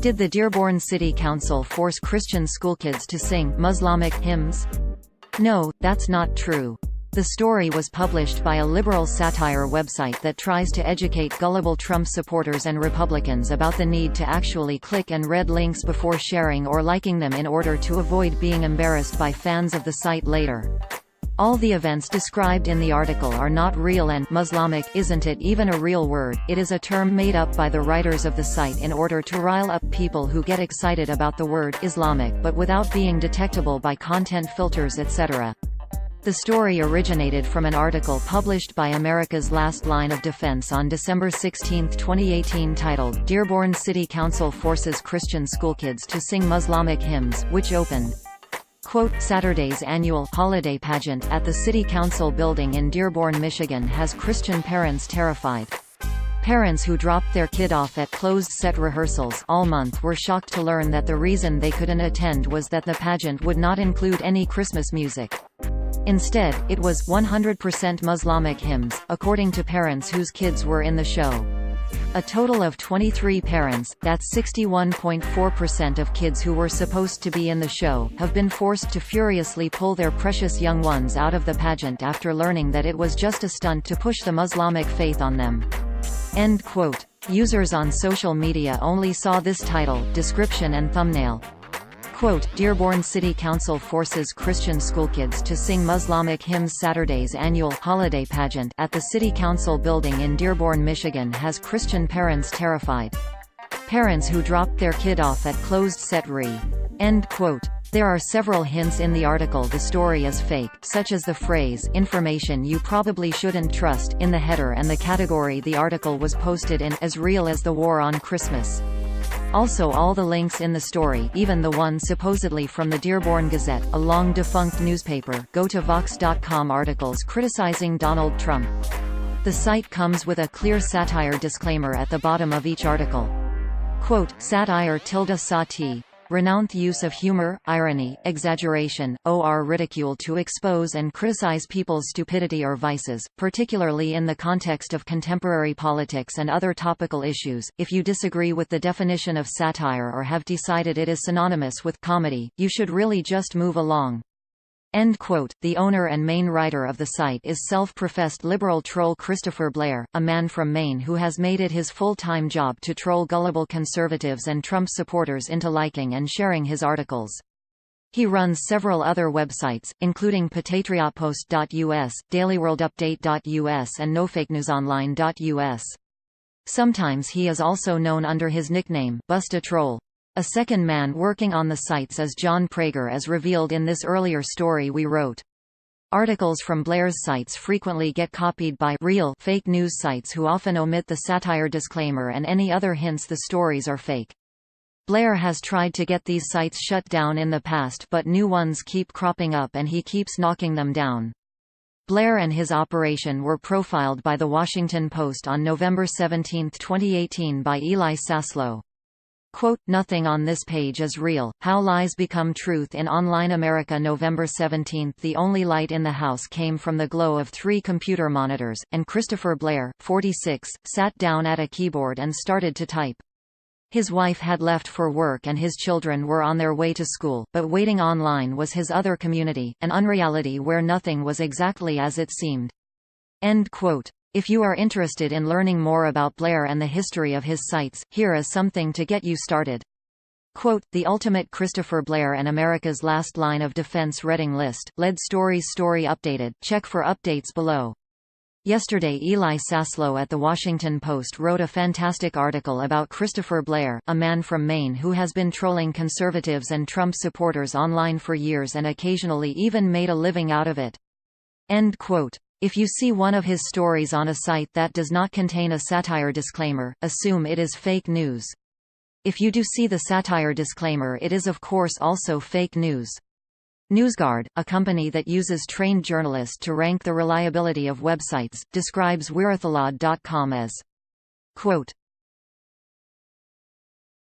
Did the Dearborn City Council force Christian schoolkids to sing Muslamic hymns? No, that's not true. The story was published by a liberal satire website that tries to educate gullible Trump supporters and Republicans about the need to actually click and read links before sharing or liking them in order to avoid being embarrassed by fans of the site later. All the events described in the article are not real, and Muslamic isn't it even a real word. It is a term made up by the writers of the site in order to rile up people who get excited about the word Islamic but without being detectable by content filters etc. The story originated from an article published by America's Last Line of Defense on December 16, 2018 titled, "Dearborn City Council Forces Christian Schoolkids to Sing Muslamic Hymns," which opened, quote, "Saturday's annual holiday pageant at the City Council building in Dearborn, Michigan has Christian parents terrified. Parents who dropped their kid off at closed-set rehearsals all month were shocked to learn that the reason they couldn't attend was that the pageant would not include any Christmas music. Instead, it was 100% Muslamic hymns, according to parents whose kids were in the show. A total of 23 parents, that's 61.4% of kids who were supposed to be in the show, have been forced to furiously pull their precious young ones out of the pageant after learning that it was just a stunt to push the Muslamic faith on them." End quote. Users on social media only saw this title, description and thumbnail. Quote, "Dearborn City Council forces Christian schoolkids to sing Muslamic hymns. Saturday's annual holiday pageant at the City Council building in Dearborn, Michigan has Christian parents terrified. Parents who dropped their kid off at closed-set End quote. There are several hints in the article the story is fake, such as the phrase, "information you probably shouldn't trust," in the header and the category the article was posted in, as real as the war on Christmas. Also, all the links in the story, even the one supposedly from the Dearborn Gazette, a long-defunct newspaper, go to Vox.com articles criticizing Donald Trump. The site comes with a clear satire disclaimer at the bottom of each article. Quote, "Satire ~sati. Renowned use of humor, irony, exaggeration, or ridicule to expose and criticize people's stupidity or vices, particularly in the context of contemporary politics and other topical issues. If you disagree with the definition of satire or have decided it is synonymous with comedy, you should really just move along." End quote. The owner and main writer of the site is self-professed liberal troll Christopher Blair, a man from Maine who has made it his full-time job to troll gullible conservatives and Trump supporters into liking and sharing his articles. He runs several other websites, including patriotpost.us, dailyworldupdate.us and nofakenewsonline.us. Sometimes he is also known under his nickname, Busta Troll. A second man working on the sites is John Prager, as revealed in this earlier story we wrote. Articles from Blair's sites frequently get copied by real fake news sites who often omit the satire disclaimer and any other hints the stories are fake. Blair has tried to get these sites shut down in the past, but new ones keep cropping up and he keeps knocking them down. Blair and his operation were profiled by The Washington Post on November 17, 2018 by Eli Saslow. Quote, "Nothing on this page is real. How lies become truth in online America." November 17. The only light in the house came from the glow of 3 computer monitors, and Christopher Blair, 46, sat down at a keyboard and started to type. His wife had left for work and his children were on their way to school, but waiting online was his other community, an unreality where nothing was exactly as it seemed. End quote. If you are interested in learning more about Blair and the history of his sites, here is something to get you started. Quote, "The ultimate Christopher Blair and America's Last Line of Defense reading list, lead stories story updated, check for updates below." Yesterday Eli Saslow at The Washington Post wrote a fantastic article about Christopher Blair, a man from Maine who has been trolling conservatives and Trump supporters online for years and occasionally even made a living out of it. End quote. If you see one of his stories on a site that does not contain a satire disclaimer, assume it is fake news. If you do see the satire disclaimer, it is of course also fake news. NewsGuard, a company that uses trained journalists to rank the reliability of websites, describes Wirathalod.com as, quote,